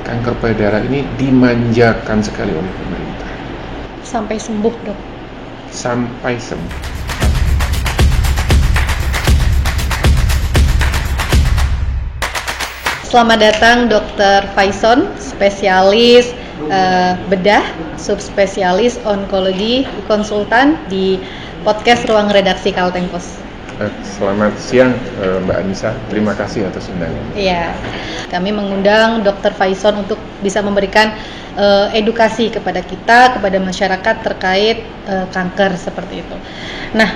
kanker payudara ini dimanjakan sekali oleh pemerintah. Sampai sembuh, Dok. Sampai sembuh. Selamat datang Dr. Faison, spesialis bedah, subspesialis onkologi, konsultan di podcast Ruang Redaksi Kalteng Pos. Selamat siang Mbak Anissa, terima kasih atas undangannya. Iya, kami mengundang Dr. Faison untuk bisa memberikan edukasi kepada kita, kepada masyarakat terkait kanker seperti itu. Nah,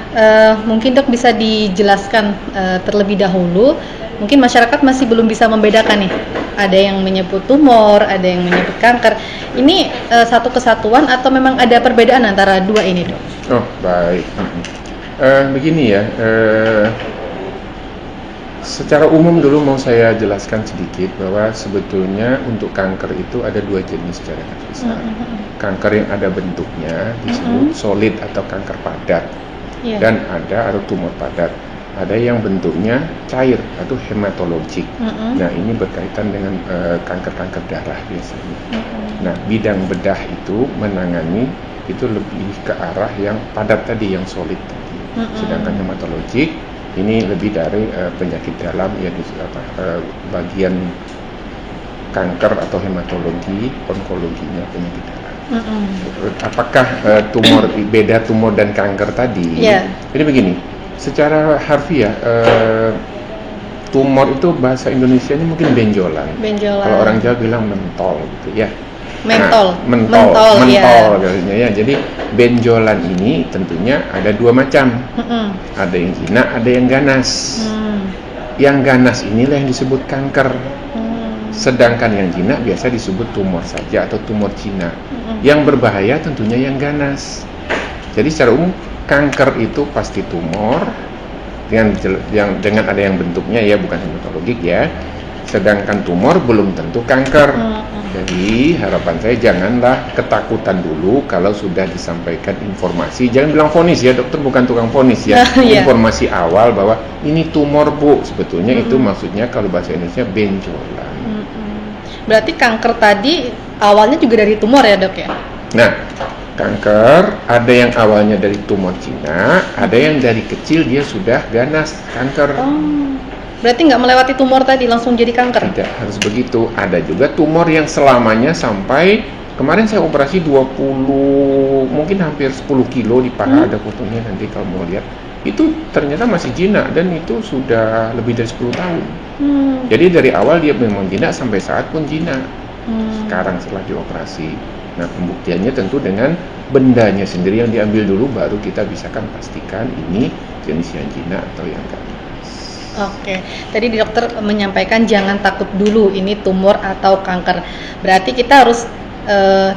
mungkin Dok bisa dijelaskan terlebih dahulu. Mungkin masyarakat masih belum bisa membedakan nih. Ada yang menyebut tumor, ada yang menyebut kanker. Ini satu kesatuan atau memang ada perbedaan antara dua ini, Dok? Oh, baik. Begini ya, secara umum dulu mau saya jelaskan sedikit bahwa sebetulnya untuk kanker itu ada dua jenis secara besar. Kanker yang ada bentuknya disebut solid atau kanker padat, dan ada tumor padat. Ada yang bentuknya cair atau hematologik. Nah, ini berkaitan dengan kanker-kanker darah biasanya. Nah, bidang bedah itu menangani itu lebih ke arah yang padat tadi, yang solid tadi. Sedangkan hematologik ini lebih dari penyakit dalam, yaitu bagian kanker atau hematologi, onkologinya penyakit dalam. Apakah beda tumor dan kanker tadi? Jadi begini, secara harfiah tumor itu bahasa Indonesianya mungkin benjolan. Kalau orang Jawa bilang mentol gitu ya. Mentol biasanya ya. Jadi benjolan ini tentunya ada dua macam. Ada yang jinak, ada yang ganas. Yang ganas inilah yang disebut kanker. Sedangkan yang jinak biasa disebut tumor saja atau tumor jinak. Yang berbahaya tentunya yang ganas. Jadi secara umum kanker itu pasti tumor dengan ada yang bentuknya ya, bukan hematologik ya. Sedangkan tumor belum tentu kanker. Jadi harapan saya janganlah ketakutan dulu kalau sudah disampaikan informasi. Jangan bilang vonis ya, dokter bukan tukang vonis ya. Informasi awal bahwa ini tumor Bu, sebetulnya itu maksudnya kalau bahasa Indonesia benjolan. Berarti kanker tadi awalnya juga dari tumor ya, Dok ya? Nah, kanker ada yang awalnya dari tumor jinak, ada yang dari kecil dia sudah ganas kanker. Berarti nggak melewati tumor tadi langsung jadi kanker? Tidak harus begitu. Ada juga tumor yang selamanya sampai kemarin saya operasi 20, mungkin hampir 10 kilo di paha, ada fotonya nanti kalau mau lihat. Itu ternyata masih jinak dan itu sudah lebih dari 10 tahun. Jadi dari awal dia memang jinak sampai saat pun jinak. Sekarang setelah dioperasi. Nah, pembuktiannya tentu dengan bendanya sendiri yang diambil dulu, baru kita bisakan pastikan ini jenis yang jinak atau yang ganas. Oke, tadi dokter menyampaikan jangan takut dulu ini tumor atau kanker. Berarti kita harus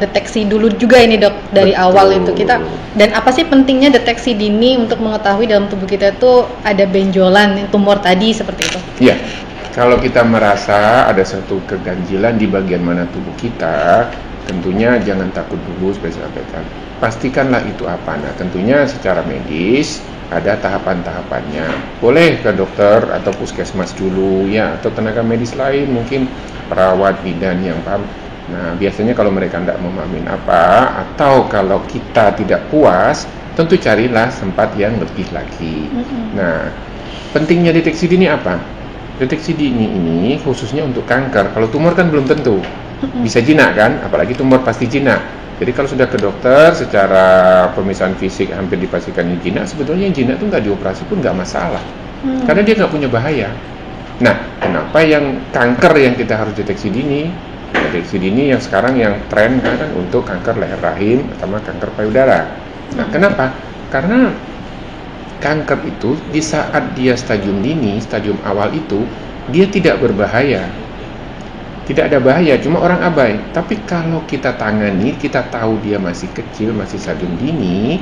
deteksi dulu juga ini Dok dari awal itu kita. Dan apa sih pentingnya deteksi dini untuk mengetahui dalam tubuh kita itu ada benjolan tumor tadi seperti itu? Iya. Kalau kita merasa ada satu keganjilan di bagian mana tubuh kita, tentunya jangan takut dulu, seperti saya sampaikan. Pastikanlah itu apa. Nah, tentunya secara medis ada tahapan-tahapannya. Boleh ke dokter atau puskesmas dulu ya, atau tenaga medis lain, mungkin perawat bidan yang paham. Nah, biasanya kalau mereka tidak memahamin apa, atau kalau kita tidak puas, tentu carilah tempat yang lebih lagi. Nah, pentingnya deteksi dini apa? Deteksi dini ini khususnya untuk kanker. Kalau tumor kan belum tentu. Bisa jinak kan, apalagi tumor pasti jinak. Jadi kalau sudah ke dokter secara pemeriksaan fisik hampir dipastikan yang jinak, sebetulnya yang jinak itu nggak dioperasi pun nggak masalah, karena dia nggak punya bahaya. Nah, kenapa yang kanker yang kita harus deteksi dini? Deteksi dini yang sekarang yang tren kan untuk kanker leher rahim sama kanker payudara. Nah, kenapa? Karena kanker itu di saat dia stadium dini, stadium awal itu dia tidak berbahaya. Tidak ada bahaya, cuma orang abai. Tapi kalau kita tangani, kita tahu dia masih kecil, masih stadium dini,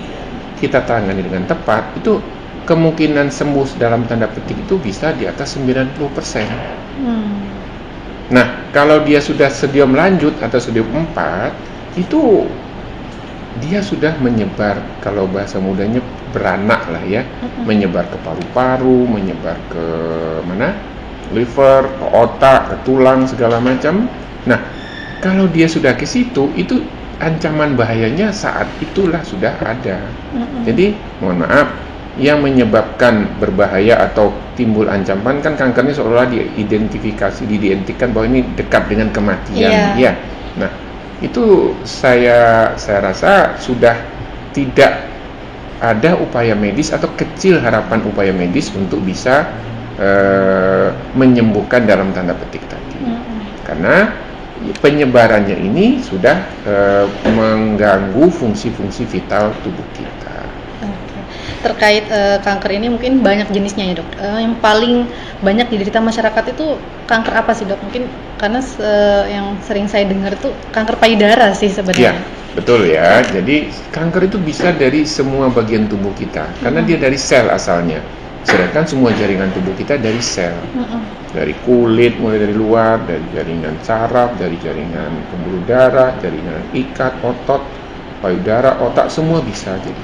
kita tangani dengan tepat, itu kemungkinan sembuh dalam tanda petik itu bisa di atas 90%. Nah, kalau dia sudah stadium lanjut atau stadium 4, itu dia sudah menyebar, kalau bahasa mudanya beranak lah ya, menyebar ke paru-paru, menyebar ke mana? Liver, ke otak, ke tulang, segala macam. Nah, Kalau dia sudah ke situ, itu ancaman bahayanya saat itulah sudah ada. Jadi mohon maaf, yang menyebabkan berbahaya atau timbul ancaman kan kankernya seolah diidentikan bahwa ini dekat dengan kematian. Ya. Nah, itu saya rasa sudah tidak ada upaya medis atau kecil harapan upaya medis untuk bisa menyembuhkan dalam tanda petik tadi. Karena penyebarannya ini sudah mengganggu fungsi-fungsi vital tubuh kita. Terkait kanker ini mungkin banyak jenisnya ya dok. Yang paling banyak diderita masyarakat itu kanker apa sih dok? Mungkin karena yang sering saya dengar itu kanker payudara sih sebenarnya. Ya, betul ya. Jadi kanker itu bisa dari semua bagian tubuh kita karena dia dari sel asalnya. Sedangkan semua jaringan tubuh kita dari sel. Dari kulit, mulai dari luar, dari jaringan saraf, dari jaringan pembuluh darah, jaringan ikat, otot, payudara, otak, semua bisa jadi.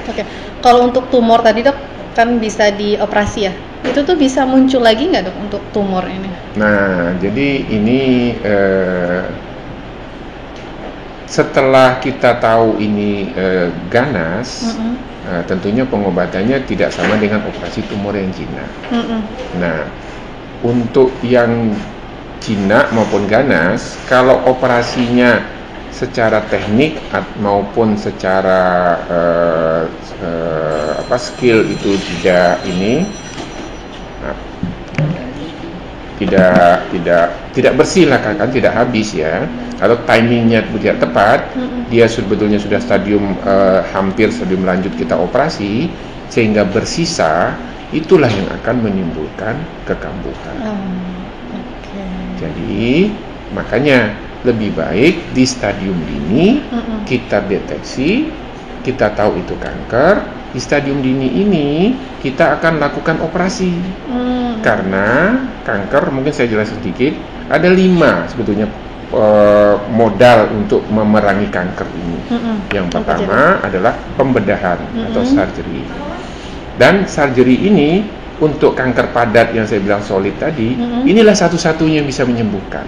Oke. Kalau untuk tumor tadi dok, kan bisa dioperasi ya? Itu tuh bisa muncul lagi nggak dok untuk tumor ini? Nah, jadi ini setelah kita tahu ini ganas, tentunya pengobatannya tidak sama dengan operasi tumor yang jinak. Nah, untuk yang jinak maupun ganas, kalau operasinya secara teknik maupun secara skill itu tidak bersih lah kan, tidak habis ya, atau timingnya tidak tepat, dia sebetulnya sudah stadium hampir stadium lanjut kita operasi sehingga bersisa, itulah yang akan menimbulkan kekambuhan. Jadi makanya lebih baik di stadium dini kita deteksi, kita tahu itu kanker. Di stadium dini ini kita akan lakukan operasi. Karena kanker, mungkin saya jelaskan sedikit, ada 5 sebetulnya modal untuk memerangi kanker ini. Yang pertama adalah pembedahan atau surgery. Dan surgery ini untuk kanker padat yang saya bilang solid tadi, inilah satu-satunya yang bisa menyembuhkan.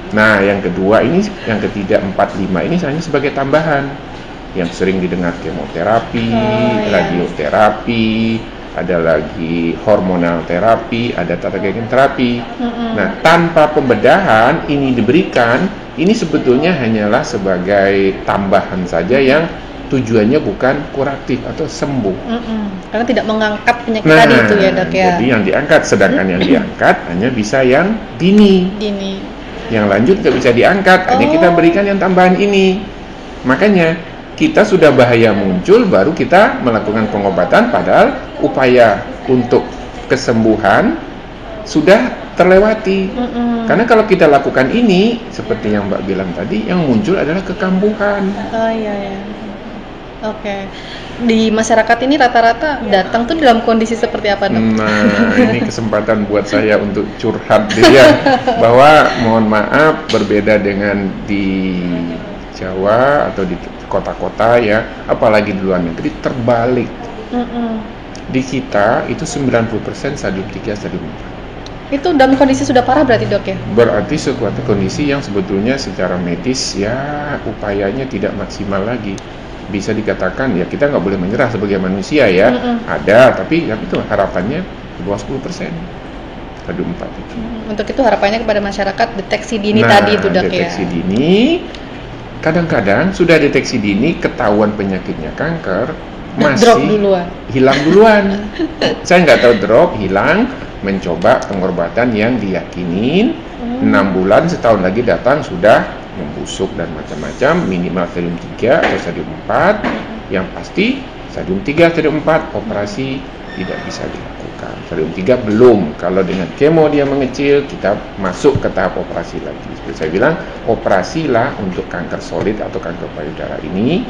Nah, yang kedua ini, yang ketiga, 4, 5 ini hanya sebagai tambahan. Yang sering didengar kemoterapi, radioterapi, ada lagi hormonal terapi, ada targeted terapi. Nah, tanpa pembedahan ini diberikan, ini sebetulnya hanyalah sebagai tambahan saja yang tujuannya bukan kuratif atau sembuh. Karena tidak mengangkat penyakit tadi itu ya dok ya. Jadi yang diangkat, sedangkan yang diangkat hanya bisa yang dini. Yang lanjut nggak bisa diangkat, hanya kita berikan yang tambahan ini. Makanya kita sudah bahaya muncul, baru kita melakukan pengobatan, padahal upaya untuk kesembuhan sudah terlewati. Karena kalau kita lakukan ini, seperti yang Mbak bilang tadi, yang muncul adalah kekambuhan. Oke. Di masyarakat ini rata-rata datang tuh dalam kondisi seperti apa dok? Nah, ini kesempatan buat saya untuk curhat dia, bahwa mohon maaf, berbeda dengan di Jawa atau di kota-kota ya, apalagi di luar negeri, terbalik. Di kita itu 90% stadium 3, stadium 4. Itu dalam kondisi sudah parah berarti dok ya? Berarti suatu kondisi yang sebetulnya secara medis ya upayanya tidak maksimal lagi. Bisa dikatakan ya kita nggak boleh menyerah sebagai manusia ya. Ada, tapi itu harapannya di bawah 10%. Stadium 4 itu. Untuk itu harapannya kepada masyarakat deteksi dini tadi itu dok ya? Deteksi dini. Kadang-kadang sudah deteksi dini, ketahuan penyakitnya kanker, masih drop duluan. Hilang duluan. Saya nggak tahu drop, hilang, mencoba pengobatan yang diyakinin 6 bulan, setahun lagi datang sudah membusuk dan macam-macam, minimal stadium 3 atau stadium 4, yang pasti stadium 3, stadium 4 operasi tidak bisa dilakukan. Stadium 3 belum. Kalau dengan kemo dia mengecil, kita masuk ke tahap operasi lagi. Seperti saya bilang, operasilah untuk kanker solid atau kanker payudara ini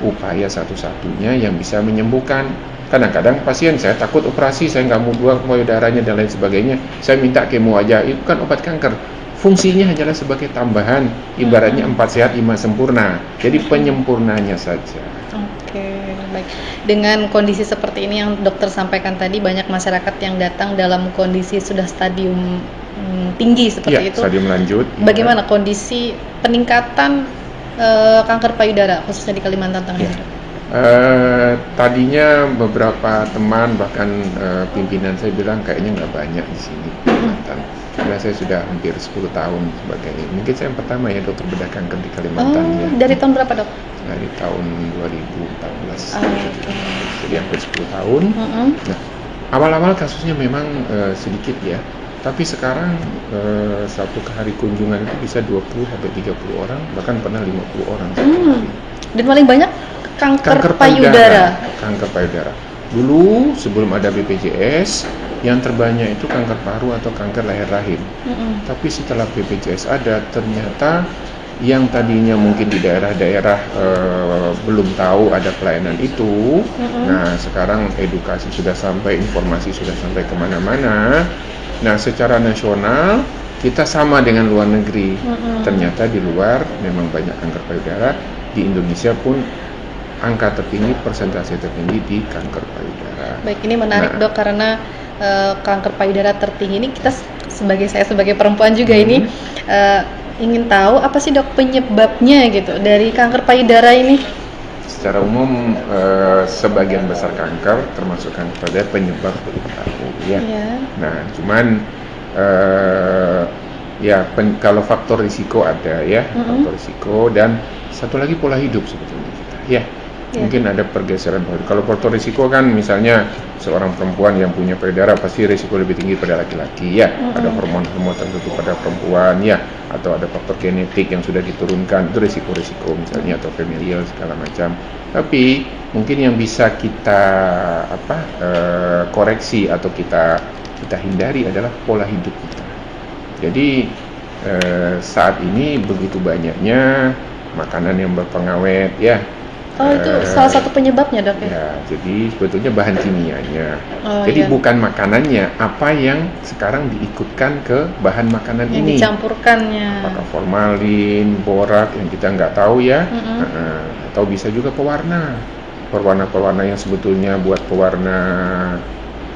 upaya satu-satunya yang bisa menyembuhkan. Kadang-kadang pasien saya takut operasi, saya nggak mau buang payudaranya dan lain sebagainya, saya minta kemo aja. Itu kan obat kanker. Fungsinya hanyalah sebagai tambahan, ibaratnya 4 sehat 5 sempurna. Jadi penyempurnanya saja. Baik. Dengan kondisi seperti ini yang dokter sampaikan tadi, banyak masyarakat yang datang dalam kondisi sudah stadium tinggi seperti Ya, itu. stadium lanjut. Bagaimana kondisi peningkatan kanker payudara khususnya di Kalimantan Tengah Ya. ini, Dok? Tadinya beberapa teman bahkan pimpinan saya bilang kayaknya nggak banyak di sini Kalimantan. Karena saya sudah hampir 10 tahun sebagai, mungkin saya yang pertama ya dokter bedah kanker di Kalimantan ya. Dari tahun berapa, Dok? Dari tahun 2014. Okay. Jadi hampir 10 tahun. Nah, awal-awal kasusnya memang sedikit ya. Tapi sekarang satu hari kunjungan itu bisa 20 sampai 30 orang, bahkan pernah 50 orang satu hari. Dan paling banyak kanker payudara. Kanker payudara. Dulu sebelum ada BPJS, yang terbanyak itu kanker paru atau kanker leher rahim. Tapi setelah BPJS ada, ternyata yang tadinya mungkin di daerah-daerah belum tahu ada pelayanan itu. Nah, sekarang edukasi sudah sampai, informasi sudah sampai kemana-mana. Nah, secara nasional kita sama dengan luar negeri. Ternyata di luar memang banyak kanker payudara. Di Indonesia pun angka tertinggi, persentase tertinggi di kanker payudara. Baik, ini menarik Dok, karena kanker payudara tertinggi ini kita saya sebagai perempuan juga ini ingin tahu apa sih Dok penyebabnya gitu dari kanker payudara ini? Secara umum sebagian besar kanker termasuk kanker payudara penyebab belum tahu ya. Nah, cuman kalau faktor risiko ada ya, faktor risiko, dan satu lagi pola hidup sebetulnya kita ya. Mungkin ada pergeseran pola hidup. Kalau faktor risiko kan misalnya seorang perempuan yang punya payudara pasti risiko lebih tinggi pada laki-laki ya. Ada hormon-hormon tertentu pada perempuan ya, atau ada faktor genetik yang sudah diturunkan, itu risiko-risiko misalnya, atau familial segala macam. Tapi mungkin yang bisa kita koreksi atau kita hindari adalah pola hidup kita. Jadi saat ini begitu banyaknya makanan yang berpengawet ya. Itu salah satu penyebabnya Dok ya? Ya, jadi sebetulnya bahan kimianya. Jadi bukan makanannya, apa yang sekarang diikutkan ke bahan makanan yang ini. Dicampurkannya. Apakah formalin, borak yang kita nggak tahu ya, atau bisa juga pewarna. Pewarna yang sebetulnya buat pewarna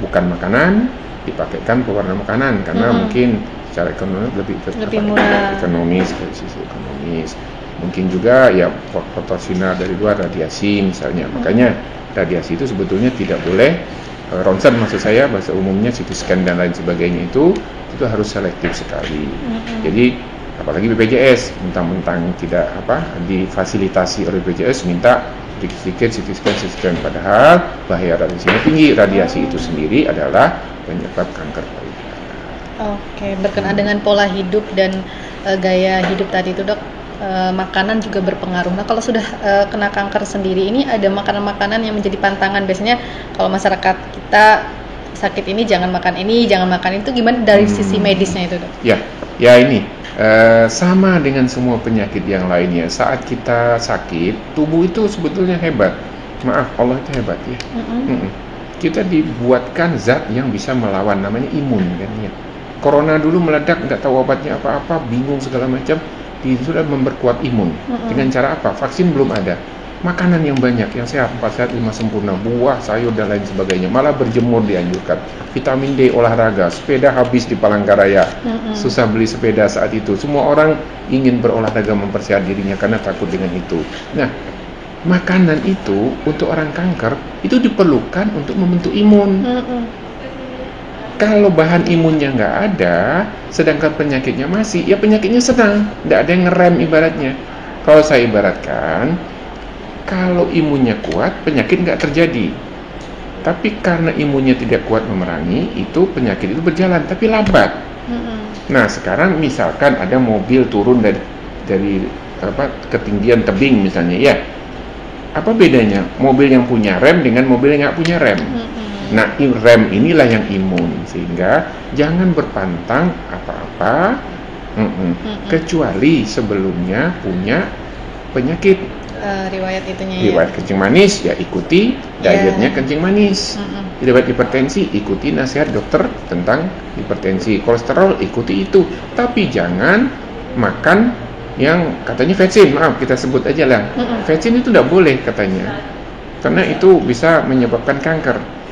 bukan makanan, dipakaikan pewarna makanan karena mungkin secara ekonomi lebih murah. Ekonomis, dari sisi ekonomis. Mungkin juga ya faktor sinar dari luar, radiasi misalnya. Makanya radiasi itu sebetulnya tidak boleh, ronsen maksud saya, bahasa umumnya CT scan dan lain sebagainya itu harus selektif sekali. Jadi apalagi BPJS mentang-mentang tidak difasilitasi oleh BPJS minta sedikit CT scan, padahal bahaya radiasinya tinggi. Radiasi itu sendiri adalah penyebab kanker payudara. Oke, berkenaan dengan pola hidup dan gaya hidup tadi itu Dok, makanan juga berpengaruh. Nah, kalau sudah kena kanker sendiri ini ada makanan-makanan yang menjadi pantangan. Biasanya kalau masyarakat kita sakit ini jangan makan ini, jangan makan itu. Gimana dari sisi medisnya itu Dok? Ya ini sama dengan semua penyakit yang lainnya. Saat kita sakit, tubuh itu sebetulnya hebat. Maaf, Allah itu hebat ya. Kita dibuatkan zat yang bisa melawan, namanya imun kan ya. Corona dulu meledak, nggak tahu obatnya apa-apa, bingung segala macam. Sudah memperkuat imun. Dengan cara apa? Vaksin belum ada. Makanan yang banyak, yang sehat, 4 sehat 5 sempurna, buah, sayur dan lain sebagainya. Malah berjemur dianjurkan. Vitamin D, olahraga, sepeda habis di Palangkaraya. Susah beli sepeda saat itu. Semua orang ingin berolahraga mempersehat dirinya karena takut dengan itu. Nah, makanan itu untuk orang kanker itu diperlukan untuk membentuk imun. Kalau bahan imunnya nggak ada, sedangkan penyakitnya masih, ya penyakitnya senang, nggak ada yang ngerem ibaratnya. Kalau saya ibaratkan, kalau imunnya kuat, penyakit nggak terjadi. Tapi karena imunnya tidak kuat memerangi, itu penyakit itu berjalan, tapi lambat. Nah, sekarang misalkan ada mobil turun dari ketinggian tebing misalnya, ya, apa bedanya mobil yang punya rem dengan mobil yang nggak punya rem? Nah, rem inilah yang imun, sehingga jangan berpantang apa-apa, kecuali sebelumnya punya penyakit. Riwayat itunya riwayat kencing manis, ya ikuti dietnya kencing manis. Riwayat hipertensi, ikuti nasihat dokter tentang hipertensi. Kolesterol, ikuti itu. Tapi jangan makan yang katanya vetsin, maaf kita sebut aja lah. Vetsin itu tidak boleh katanya, karena itu bisa menyebabkan kanker.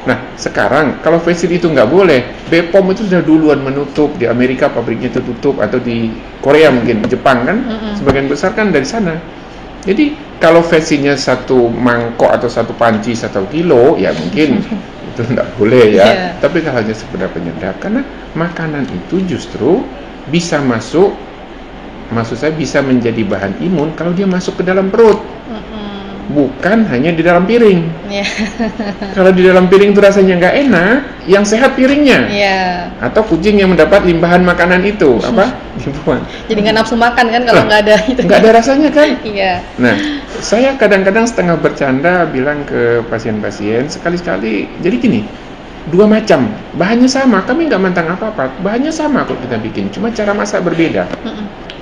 Nah, sekarang kalau face shield itu nggak boleh, BPOM itu sudah duluan menutup. Di Amerika pabriknya itu tutup, atau di Korea mungkin, Jepang kan, sebagian besar kan dari sana. Jadi kalau face shieldnya satu mangkok atau satu panci 1 kilo, ya mungkin itu nggak boleh ya. Yeah. Tapi kalau hanya sekedar penyedap, karena makanan itu justru bisa masuk, maksud saya bisa menjadi bahan imun kalau dia masuk ke dalam perut. Bukan hanya di dalam piring. Yeah. Kalau di dalam piring itu rasanya nggak enak, yang sehat piringnya. Yeah. Atau kucing yang mendapat limpahan makanan itu dibuang. Jadi nggak nafsu makan kan kalau nggak ada itu. Nggak ada rasanya kan? Iya. Nah, saya kadang-kadang setengah bercanda bilang ke pasien-pasien sekali-sekali. Jadi gini, 2 macam, bahannya sama, kami nggak mantang apa-apa, bahannya sama kok kita bikin, cuma cara masak berbeda.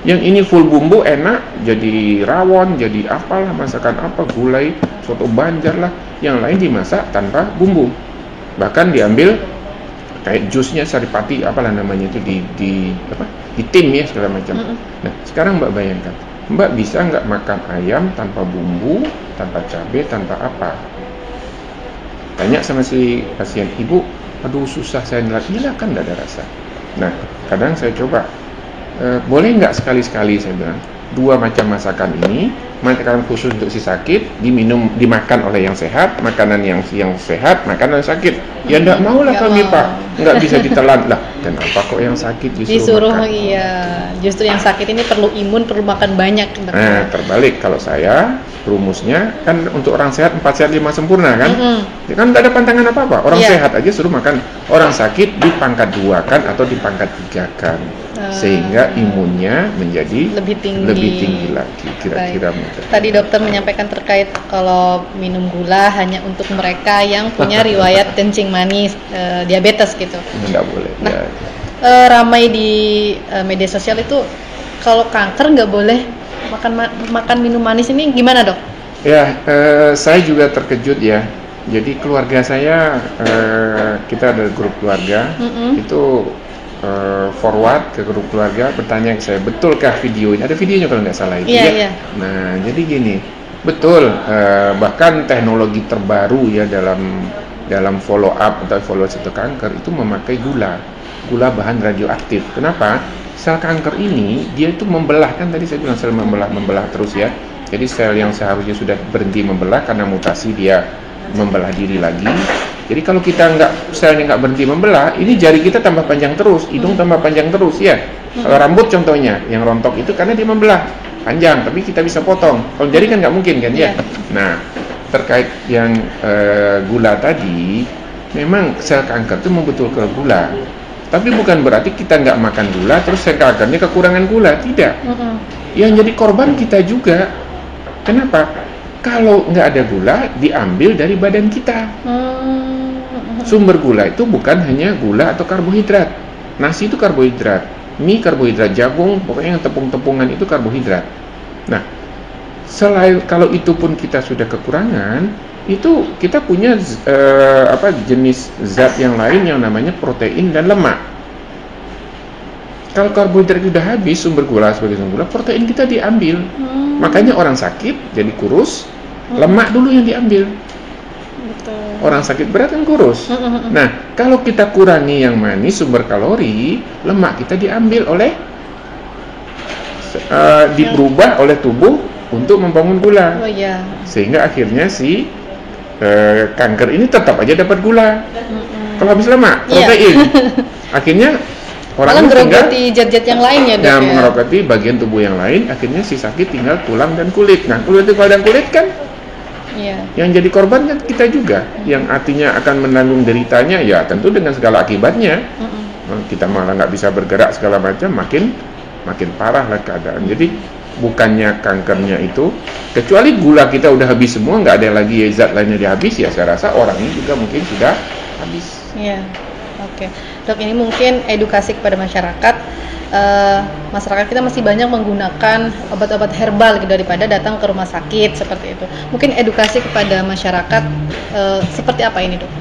Yang ini full bumbu enak, jadi rawon, jadi apalah, masakan apa, gulai, soto Banjar lah. Yang lain dimasak tanpa bumbu. Bahkan diambil kayak jusnya saripati, apalah namanya itu, di tim ya segala macam. Nah, sekarang Mbak bayangkan, Mbak bisa nggak makan ayam tanpa bumbu, tanpa cabai, tanpa apa? Tanya sama si pasien, ibu, aduh susah saya nilai, iya kan nggak ada rasa. Nah, kadang saya coba, boleh nggak sekali-sekali saya bilang, 2 macam masakan ini, makanan khusus untuk si sakit, dimakan oleh yang sehat, makanan yang sehat, makanan yang sakit. Ya nggak mau lah kami Pak, nggak bisa ditelan lah. Kenapa kok yang sakit disuruh makan? Iya, justru yang sakit ini perlu imun, perlu makan banyak. Nah, terbalik kalau saya, rumusnya kan untuk orang sehat 4 sehat 5 sempurna kan? Ya kan nggak ada pantangan apa-apa. Orang sehat aja suruh makan, orang sakit dipangkat 2-kan atau dipangkat 3-kan. Sehingga imunnya menjadi lebih tinggi lagi kira-kira. Tadi dokter menyampaikan terkait kalau minum gula hanya untuk mereka yang punya riwayat kencing manis, diabetes gitu. Nggak boleh. Nah, ramai di media sosial itu kalau kanker nggak boleh makan minum manis, ini gimana dok? Ya, saya juga terkejut ya. Jadi keluarga saya, kita ada grup keluarga, itu forward ke grup keluarga, bertanya ke saya, betulkah video ini? Ada videonya kalau nggak salah itu ya. Nah, jadi gini, betul, bahkan teknologi terbaru ya dalam follow up atau follow satu kanker itu memakai gula bahan radioaktif. Kenapa? Sel kanker ini dia itu membelah, kan tadi saya bilang sel membelah terus ya. Jadi sel yang seharusnya sudah berhenti membelah karena mutasi, dia membelah diri lagi. Jadi kalau kita selnya nggak berhenti membelah, ini jari kita tambah panjang terus, hidung tambah panjang terus ya. Kalau rambut contohnya yang rontok itu karena dia membelah panjang, tapi kita bisa potong. Kalau jari kan nggak mungkin kan ya. Nah, terkait yang gula tadi, memang sel kanker itu membutuhkan gula. Tapi bukan berarti kita nggak makan gula terus sel kankernya kekurangan gula, tidak. Yang jadi korban kita juga. Kenapa? Kalau nggak ada gula, diambil dari badan kita. Sumber gula itu bukan hanya gula atau karbohidrat. Nasi itu karbohidrat, mie karbohidrat, jagung, pokoknya yang tepung-tepungan itu karbohidrat. Nah, selain kalau itu pun kita sudah kekurangan, itu kita punya jenis zat yang lain yang namanya protein dan lemak. Kalau karbohidrat sudah habis, sumber gula sebagai sumber gula, protein kita diambil. Makanya orang sakit jadi kurus, lemak dulu yang diambil. Orang sakit berat kan kurus. Nah, kalau kita kurangi yang manis, sumber kalori, lemak kita diambil oleh diubah oleh tubuh untuk membangun gula. Sehingga akhirnya si kanker ini tetap aja dapat gula. Kalau habis lemak, protein. Akhirnya orang ngerogoti zat-zat yang lainnya dok. Yang mengerogoti bagian tubuh yang lain, akhirnya si sakit tinggal tulang dan kulit. Nah, kulit dan kulit kan yang jadi korban kan kita juga, yang artinya akan menanggung deritanya ya tentu dengan segala akibatnya. Kita malah nggak bisa bergerak segala macam, makin parah lah keadaan. Jadi bukannya kankernya itu, kecuali gula kita udah habis semua, nggak ada lagi zat lainnya dihabis, ya saya rasa orang ini juga mungkin sudah habis. Oke. Dok, ini mungkin edukasi kepada masyarakat. Masyarakat kita masih banyak menggunakan obat-obat herbal daripada datang ke rumah sakit seperti itu. Mungkin edukasi kepada masyarakat seperti apa ini dok?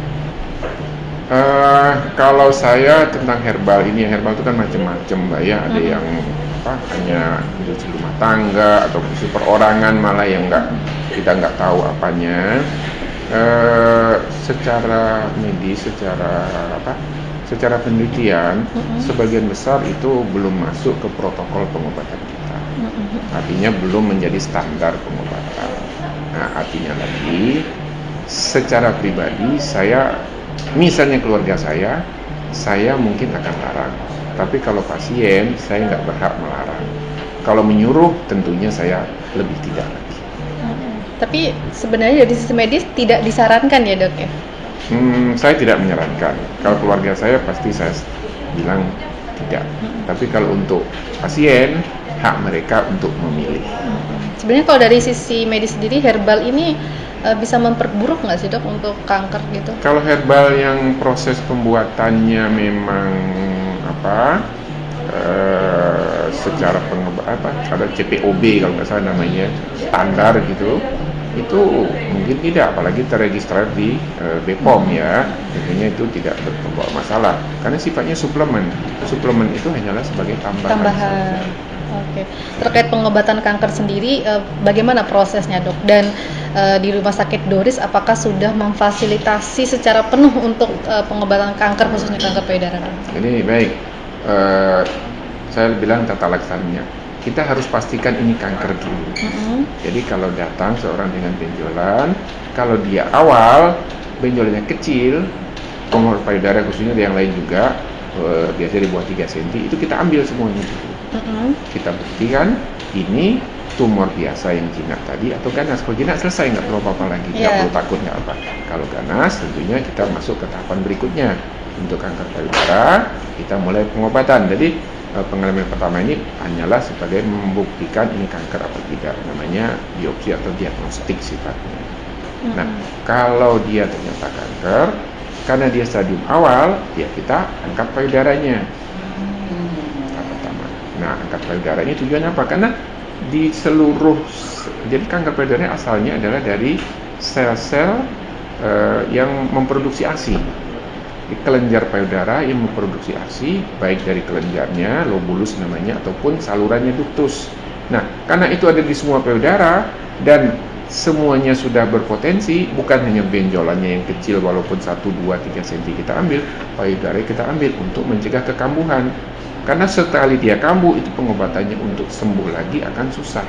Kalau saya tentang herbal ini, herbal itu kan macam-macam mbak ya. Ada yang hanya industri rumah tangga atau industri perorangan malah yang kita nggak tahu apanya. Secara medis, secara penelitian, sebagian besar itu belum masuk ke protokol pengobatan kita. Artinya belum menjadi standar pengobatan. Nah, artinya lagi, secara pribadi misalnya keluarga saya mungkin akan larang. Tapi kalau pasien, saya nggak berhak melarang. Kalau menyuruh, tentunya saya lebih tidak lagi. Tapi sebenarnya dari sisi medis tidak disarankan ya dok ya? Saya tidak menyarankan. Kalau keluarga saya pasti saya bilang tidak. Tapi kalau untuk pasien, hak mereka untuk memilih. Sebenarnya kalau dari sisi medis sendiri, herbal ini bisa memperburuk nggak sih dok untuk kanker gitu? Kalau herbal yang proses pembuatannya memang secara ada CPOB kalau nggak salah namanya, standar gitu, itu mungkin tidak, apalagi terregister di BPOM ya, tentunya itu tidak membawa masalah karena sifatnya suplemen itu hanyalah sebagai tambahan. Oke. Terkait pengobatan kanker sendiri, bagaimana prosesnya dok? Dan di Rumah Sakit Doris apakah sudah memfasilitasi secara penuh untuk pengobatan kanker, khususnya kanker payudara? Ini baik, saya bilang tata laksananya. Kita harus pastikan ini kanker dulu. Jadi kalau datang seorang dengan benjolan, kalau dia awal benjolannya kecil, tumor payudara khususnya, yang lain juga biasanya di bawah 3 cm, itu kita ambil semuanya dulu. Kita buktikan ini tumor biasa yang jinak tadi atau ganas. Kalau jinak selesai, nggak perlu apa-apa lagi, nggak perlu takut, nggak apa. Kalau ganas tentunya kita masuk ke tahapan berikutnya. Untuk kanker payudara kita mulai pengobatan. Jadi pengalaman pertama ini hanyalah sebagai membuktikan ini kanker apa tidak, namanya biopsi atau diagnostik sifatnya. Nah, kalau dia ternyata kanker, karena dia stadium awal, ya kita angkat payudaranya. Pertama. Nah, angkat payudara ini tujuannya apa? Karena di jadi kanker payudara asalnya adalah dari sel-sel yang memproduksi ASI. Di kelenjar payudara yang memproduksi ASI, baik dari kelenjarnya, lobulus namanya, ataupun salurannya ductus. Nah, karena itu ada di semua payudara dan semuanya sudah berpotensi, bukan hanya benjolannya yang kecil walaupun 1, 2, 3 cm kita ambil, payudara kita ambil untuk mencegah kekambuhan. Karena sekali dia kambuh, itu pengobatannya untuk sembuh lagi akan susah.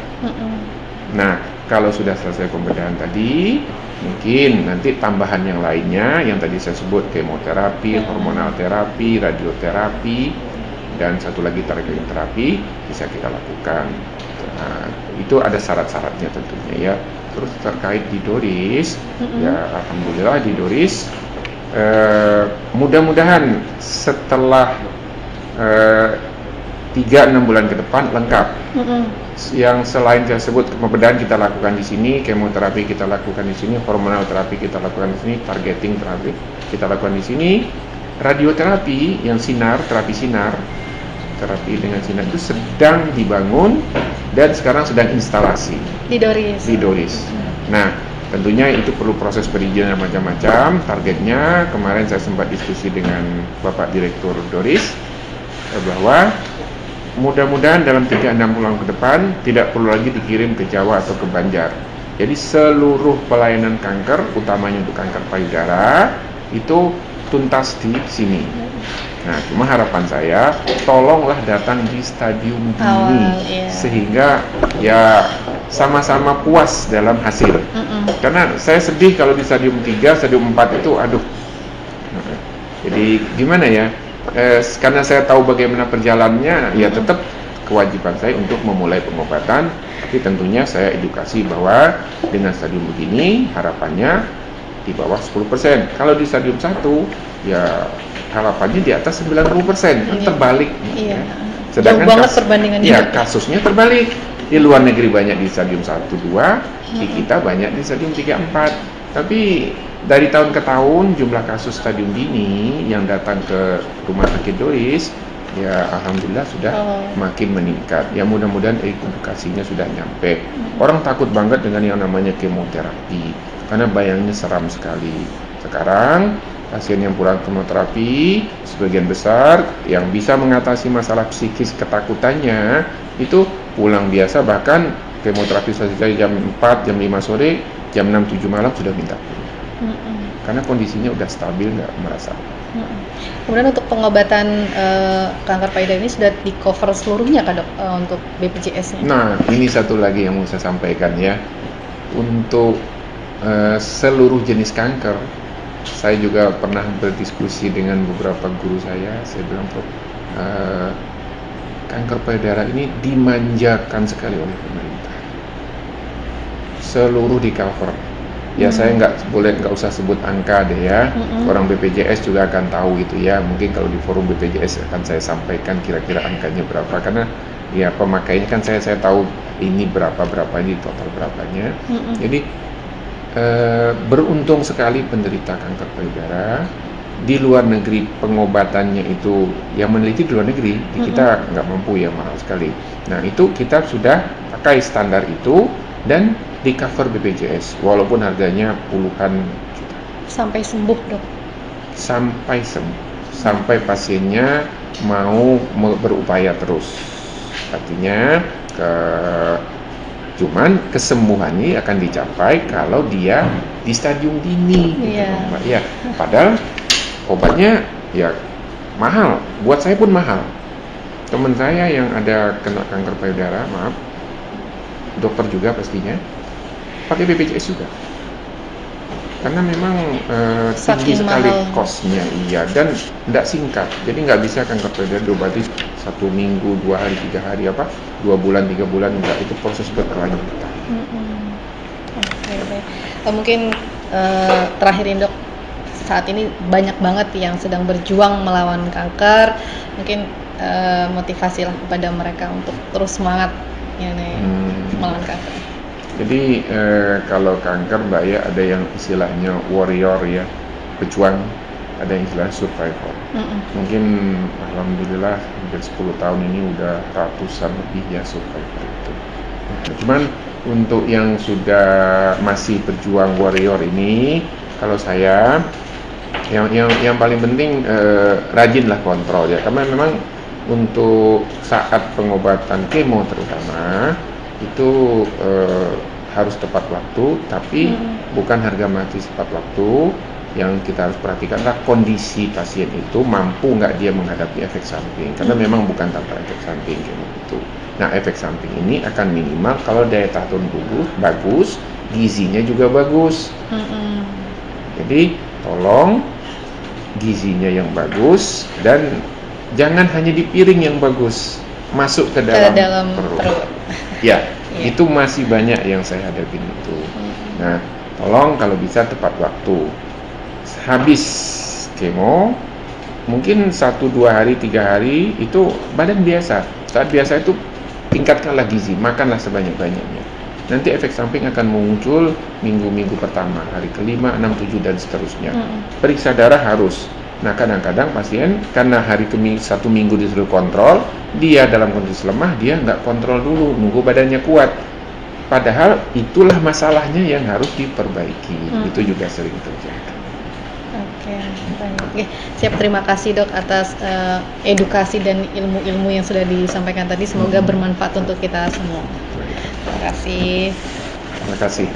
Nah, kalau sudah selesai pembedahan tadi, mungkin nanti tambahan yang lainnya yang tadi saya sebut, kemoterapi, hormonal terapi, radioterapi, dan satu lagi targeting terapi bisa kita lakukan. Nah, itu ada syarat-syaratnya tentunya ya. Terus terkait di Doris, ya alhamdulillah di Doris, mudah-mudahan setelah 3-6 bulan ke depan lengkap. Yang selain saya sebut pembedahan kita lakukan di sini, kemoterapi kita lakukan di sini, hormonal terapi kita lakukan di sini, targeting terapi kita lakukan di sini, radioterapi yang terapi dengan sinar itu sedang dibangun dan sekarang sedang instalasi di Doris. Nah, tentunya itu perlu proses perizinan macam-macam. Targetnya kemarin saya sempat diskusi dengan Bapak Direktur Doris bahwa mudah-mudahan dalam 3-6 bulan ke depan tidak perlu lagi dikirim ke Jawa atau ke Banjar. Jadi seluruh pelayanan kanker, utamanya untuk kanker payudara, itu tuntas di sini. Nah, cuma harapan saya, tolonglah datang di stadium dini, sehingga ya sama-sama puas dalam hasil. Karena saya sedih kalau di stadium 3, stadium 4 itu aduh. Jadi gimana ya? Karena saya tahu bagaimana perjalanannya, ya tetap kewajiban saya untuk memulai pengobatan. Tapi tentunya saya edukasi bahwa dengan stadium begini harapannya di bawah 10%. Kalau di stadium 1 ya harapannya di atas 90%. Terbalik. Iya. Sedangkan kasusnya terbalik. Di luar negeri banyak di stadium 1, 2, di kita banyak di stadium 3, 4. Tapi dari tahun ke tahun jumlah kasus stadium dini yang datang ke Rumah Sakit Doris ya alhamdulillah sudah makin meningkat. Ya mudah-mudahan edukasinya sudah nyampe. Orang takut banget dengan yang namanya kemoterapi karena bayangnya seram sekali. Sekarang pasien yang pulang kemoterapi sebagian besar yang bisa mengatasi masalah psikis ketakutannya itu pulang biasa, bahkan kemoterapi selesai jam 4, jam 5 sore, jam 6, 7 malam sudah minta pulang. Mm-mm. karena kondisinya udah stabil, nggak merasa. Mm-mm. Kemudian untuk pengobatan kanker payudara ini sudah di cover seluruhnya Kak Dok, untuk BPJS-nya? Nah, ini satu lagi yang mau saya sampaikan ya. Untuk seluruh jenis kanker, saya juga pernah berdiskusi dengan beberapa guru saya. Saya bilang, Prof, kanker payudara ini dimanjakan sekali oleh pemerintah. Seluruh di cover. Ya saya nggak usah sebut angka deh ya. Orang BPJS juga akan tahu gitu ya. Mungkin kalau di forum BPJS akan saya sampaikan kira-kira angkanya berapa, karena ya pemakainya kan saya tahu ini berapa ini total berapanya. Jadi beruntung sekali penderita kanker payudara. Di luar negeri pengobatannya itu yang meneliti di luar negeri, di kita nggak mampu ya, mahal sekali. Nah itu kita sudah pakai standar itu dan di cover BPJS walaupun harganya puluhan juta. Sampai sembuh Dok? Sampai sembuh, sampai pasiennya mau berupaya terus. Artinya cuman kesembuhannya akan dicapai kalau dia di stadium dini gitu loh, Mbak. Ya, padahal obatnya ya mahal, buat saya pun mahal. Teman saya yang ada kena kanker payudara, maaf, dokter juga pastinya, pakai BPJS juga. Karena memang tinggi sekali cost-nya, iya, dan tidak singkat. Jadi nggak bisa kanker payudara diobati 1 minggu, 2 hari, 3 hari, 2 bulan, 3 bulan, enggak. Itu proses berkelanjutan. Oke, baik. Mungkin terakhir ini Dok, saat ini banyak banget yang sedang berjuang melawan kanker. Mungkin motivasi lah kepada mereka untuk terus semangat melawan kanker. Jadi kalau kanker Mbak ya, ada yang istilahnya warrior ya, pejuang, ada yang istilahnya survivor. Mungkin alhamdulillah hampir 10 tahun ini udah ratusan lebih ya survivor itu. Cuman untuk yang sudah masih berjuang warrior ini, kalau saya yang paling penting rajinlah kontrol ya, karena memang untuk saat pengobatan kemo terutama itu harus tepat waktu, tapi bukan harga mati tepat waktu. Yang kita harus perhatikan adalah kondisi pasien itu mampu nggak dia menghadapi efek samping, karena memang bukan tanpa efek samping kemo itu. Nah, efek samping ini akan minimal kalau daya tahan tubuh bagus, gizinya juga bagus. Jadi tolong gizinya yang bagus, dan jangan hanya di piring yang bagus, masuk ke dalam perut. Ya, itu masih banyak yang saya hadapin itu. Nah, tolong kalau bisa tepat waktu. Habis kemo, mungkin 1-2 hari, 3 hari itu badan biasa. Saat biasa itu tingkatkanlah gizi, makanlah sebanyak-banyaknya. Nanti efek samping akan muncul minggu-minggu pertama, hari ke-5, 6, 7 dan seterusnya. Periksa darah harus. Nah, kadang-kadang pasien karena hari ke-1 minggu disuruh kontrol, dia dalam kondisi lemah, dia nggak kontrol dulu, nunggu badannya kuat. Padahal itulah masalahnya yang harus diperbaiki. Itu juga sering terjadi. Oke, baik. Siap, terima kasih Dok atas edukasi dan ilmu-ilmu yang sudah disampaikan tadi. Semoga bermanfaat untuk kita semua. Terima kasih. Terima kasih.